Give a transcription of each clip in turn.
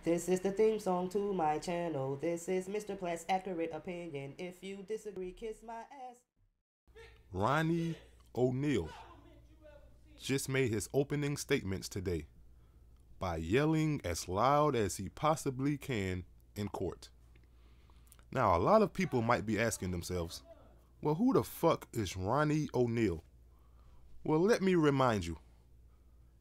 This is the theme song to my channel. This is Mr. Platt's accurate opinion. If you disagree, kiss my ass. Ronnie O'Neal just made his opening statements today by yelling as loud as he possibly can in court. Now, a lot of people might be asking themselves, well, who the fuck is Ronnie O'Neal? Well, let me remind you.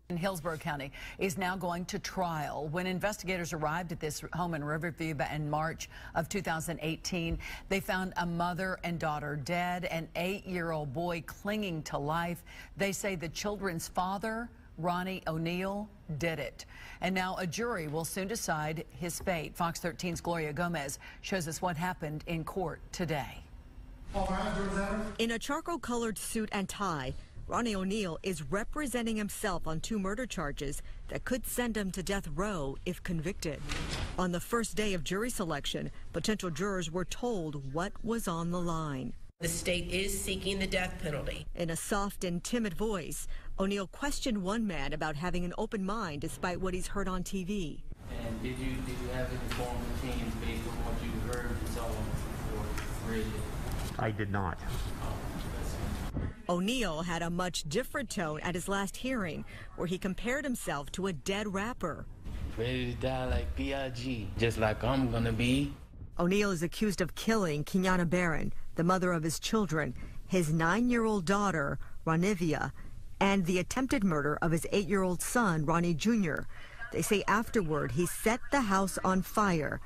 In Hillsborough County is now going to trial. When investigators arrived at this home in Riverview in March of 2018, they found a mother and daughter dead, an 8-year-old boy clinging to life. They say the children's father, Ronnie O'Neal, did it. And now a jury will soon decide his fate. Fox 13's Gloria Gomez shows us what happened in court today. In a charcoal-colored suit and tie, Ronnie O'Neal is representing himself on 2 murder charges that could send him to death row if convicted. On the first day of jury selection, potential jurors were told what was on the line. The state is seeking the death penalty. In a soft and timid voice, O'Neal questioned one man about having an open mind despite what he's heard on TV. And did you have any form of opinions based on what you heard and saw or read? I did not. O'Neal had a much different tone at his last hearing, where he compared himself to a dead rapper. Ready to die like B.I.G., just like I'm gonna be. O'Neal is accused of killing Kenyatta Barron, the mother of his children, his 9-year-old daughter, Ronnie, and the attempted murder of his 8-year-old son, Ronnie Jr. They say afterward he set the house on fire.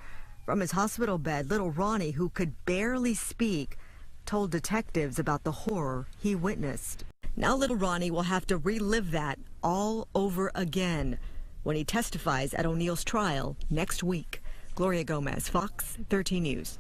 From his hospital bed, little Ronnie, who could barely speak, told detectives about the horror he witnessed. Now little Ronnie will have to relive that all over again when he testifies at O'Neal's trial next week. Gloria Gomez, Fox 13 News.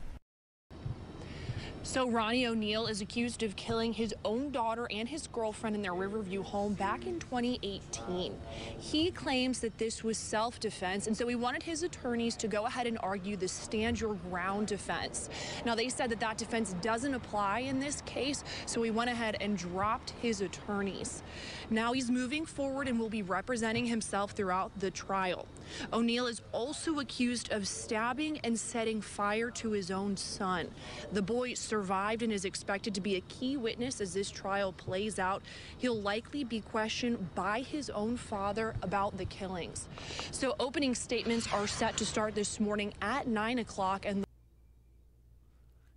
So Ronnie O'Neal is accused of killing his own daughter and his girlfriend in their Riverview home back in 2018. He claims that this was self-defense, and so he wanted his attorneys to go ahead and argue the stand your ground defense. Now, they said that that defense doesn't apply in this case, so he went ahead and dropped his attorneys. Now he's moving forward and will be representing himself throughout the trial. O'Neal is also accused of stabbing and setting fire to his own son. The boy survived and is expected to be a key witness as this trial plays out. He'll likely be questioned by his own father about the killings. So opening statements are set to start this morning at 9 o'clock. And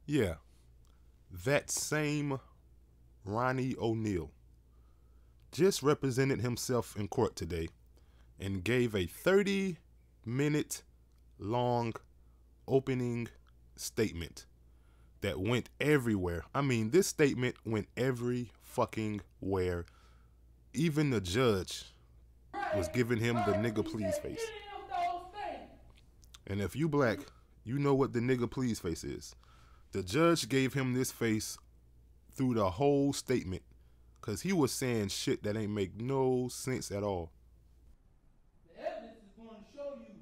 Yeah, that same Ronnie O'Neal just represented himself in court today and gave a 30-minute long opening statement that went everywhere. I mean, this statement went every fucking where. Even the judge was giving him the nigga please face. And if you black, you know what the nigga please face is. The judge gave him this face through the whole statement because he was saying shit that ain't make no sense at all. The evidence is going to show you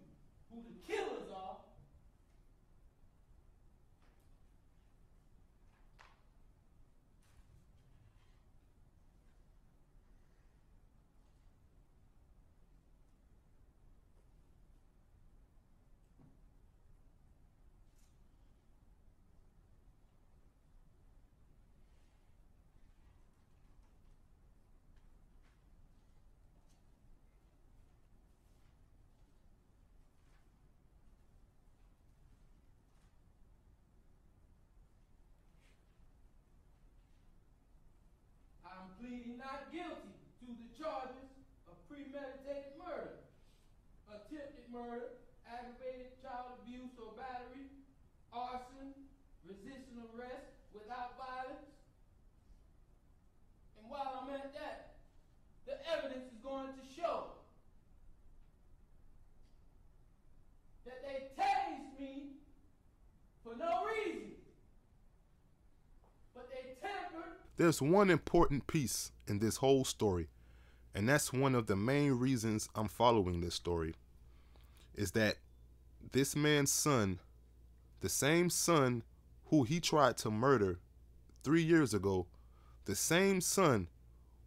who the killers are. I'm pleading not guilty to the charges of premeditated murder, attempted murder, aggravated child abuse or battery, arson, resisting arrest without violence. And while I'm at that, the evidence is going to show that they tased me for no reason, but they tampered. There's one important piece in this whole story, and that's one of the main reasons I'm following this story, is that this man's son, the same son who he tried to murder 3 years ago, the same son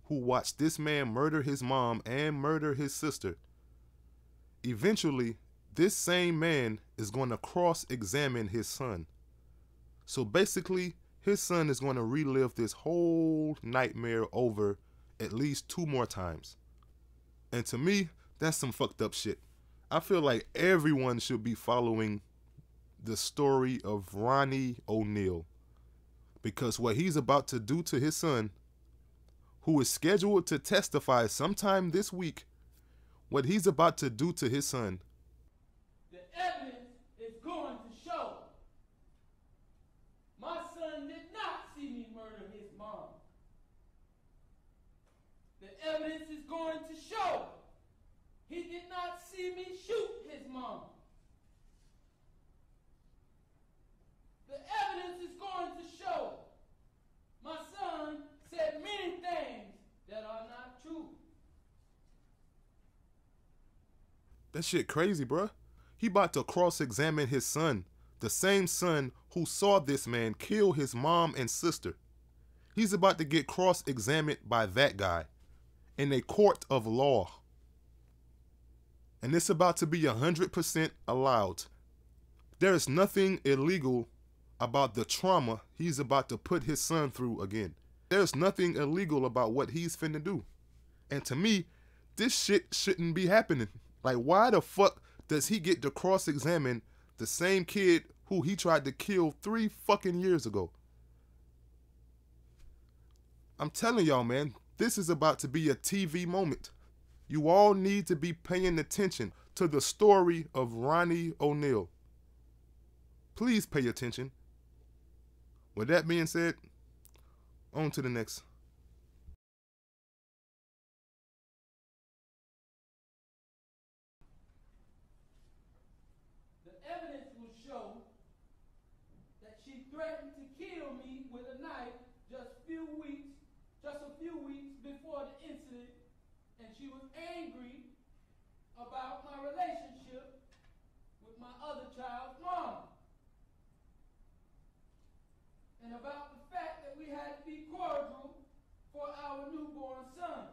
who watched this man murder his mom and murder his sister, eventually this same man is going to cross-examine his son. So basically, his son is going to relive this whole nightmare over at least 2 more times. And to me, that's some fucked up shit. I feel like everyone should be following the story of Ronnie O'Neal, because what he's about to do to his son, who is scheduled to testify sometime this week, what he's about to do to his son. The evidence is going to show my son did not see me murder his mom. The evidence is going to show he did not see me shoot his mom. The evidence is going to show my son said many things that are not true. That shit crazy, bruh. He about to cross-examine his son, the same son who saw this man kill his mom and sister. He's about to get cross-examined by that guy in a court of law. And it's about to be 100% allowed. There is nothing illegal about the trauma he's about to put his son through again. There's nothing illegal about what he's finna do. And to me, this shit shouldn't be happening. Like, why the fuck does he get to cross-examine the same kid who he tried to kill 3 fucking years ago? I'm telling y'all, man, this is about to be a TV moment. You all need to be paying attention to the story of Ronnie O'Neal. Please pay attention. With that being said, on to the next. The evidence will show that she threatened to kill me with a knife just a few weeks before the incident, and she was angry about my relationship with my other child's mom, and about the fact that we had to be cordial for our newborn son.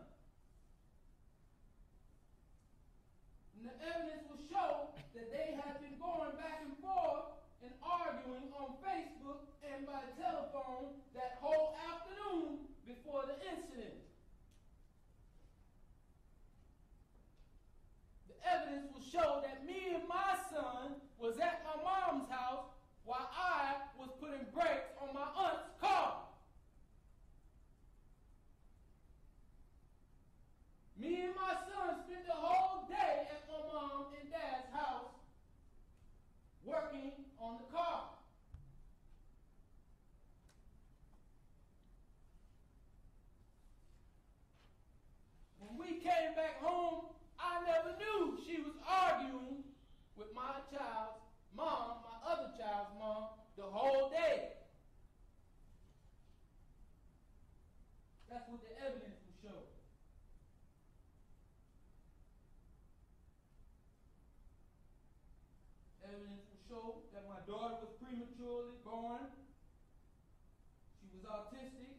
And the evidence will show that they had been going back and forth and arguing on Facebook and by telephone that whole afternoon before the incident. The evidence will show that me and my son was at my mom's house while I was putting brakes on my aunt's car. Me and my son spent the whole day at my mom and dad's house working on the car. When we came back home, I never knew she was arguing with my child's mom, my other child's mom, the whole day. That's what the evidence will show. Evidence will show that my daughter was prematurely born. She was autistic.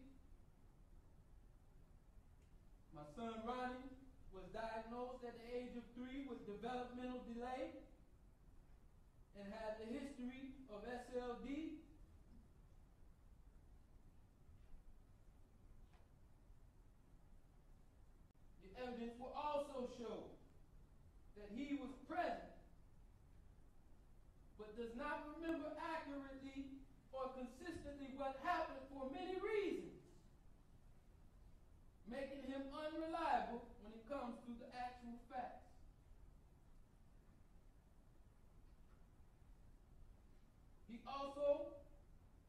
My son Ronnie was diagnosed at the age of 3 with developmental delay and had the history of SLD. The evidence will also show that he was present but does not remember accurately or consistently what happened for many reasons, making him unreliable when it comes to the actual facts. He also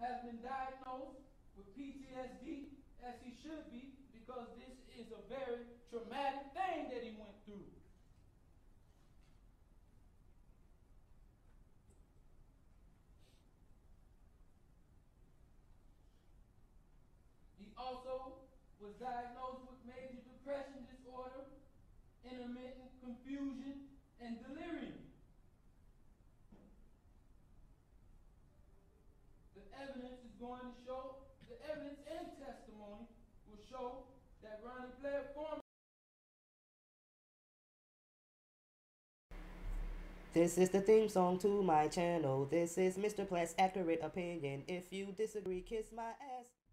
has been diagnosed with PTSD, as he should be, because this is a very traumatic thing that he went through. He also was diagnosed with major depression disorder, intermittent confusion, and delirium. The evidence is going to show, the evidence and testimony will show that Ronnie played a form. This is the theme song to my channel. This is Mr. Platt's accurate opinion. If you disagree, kiss my ass.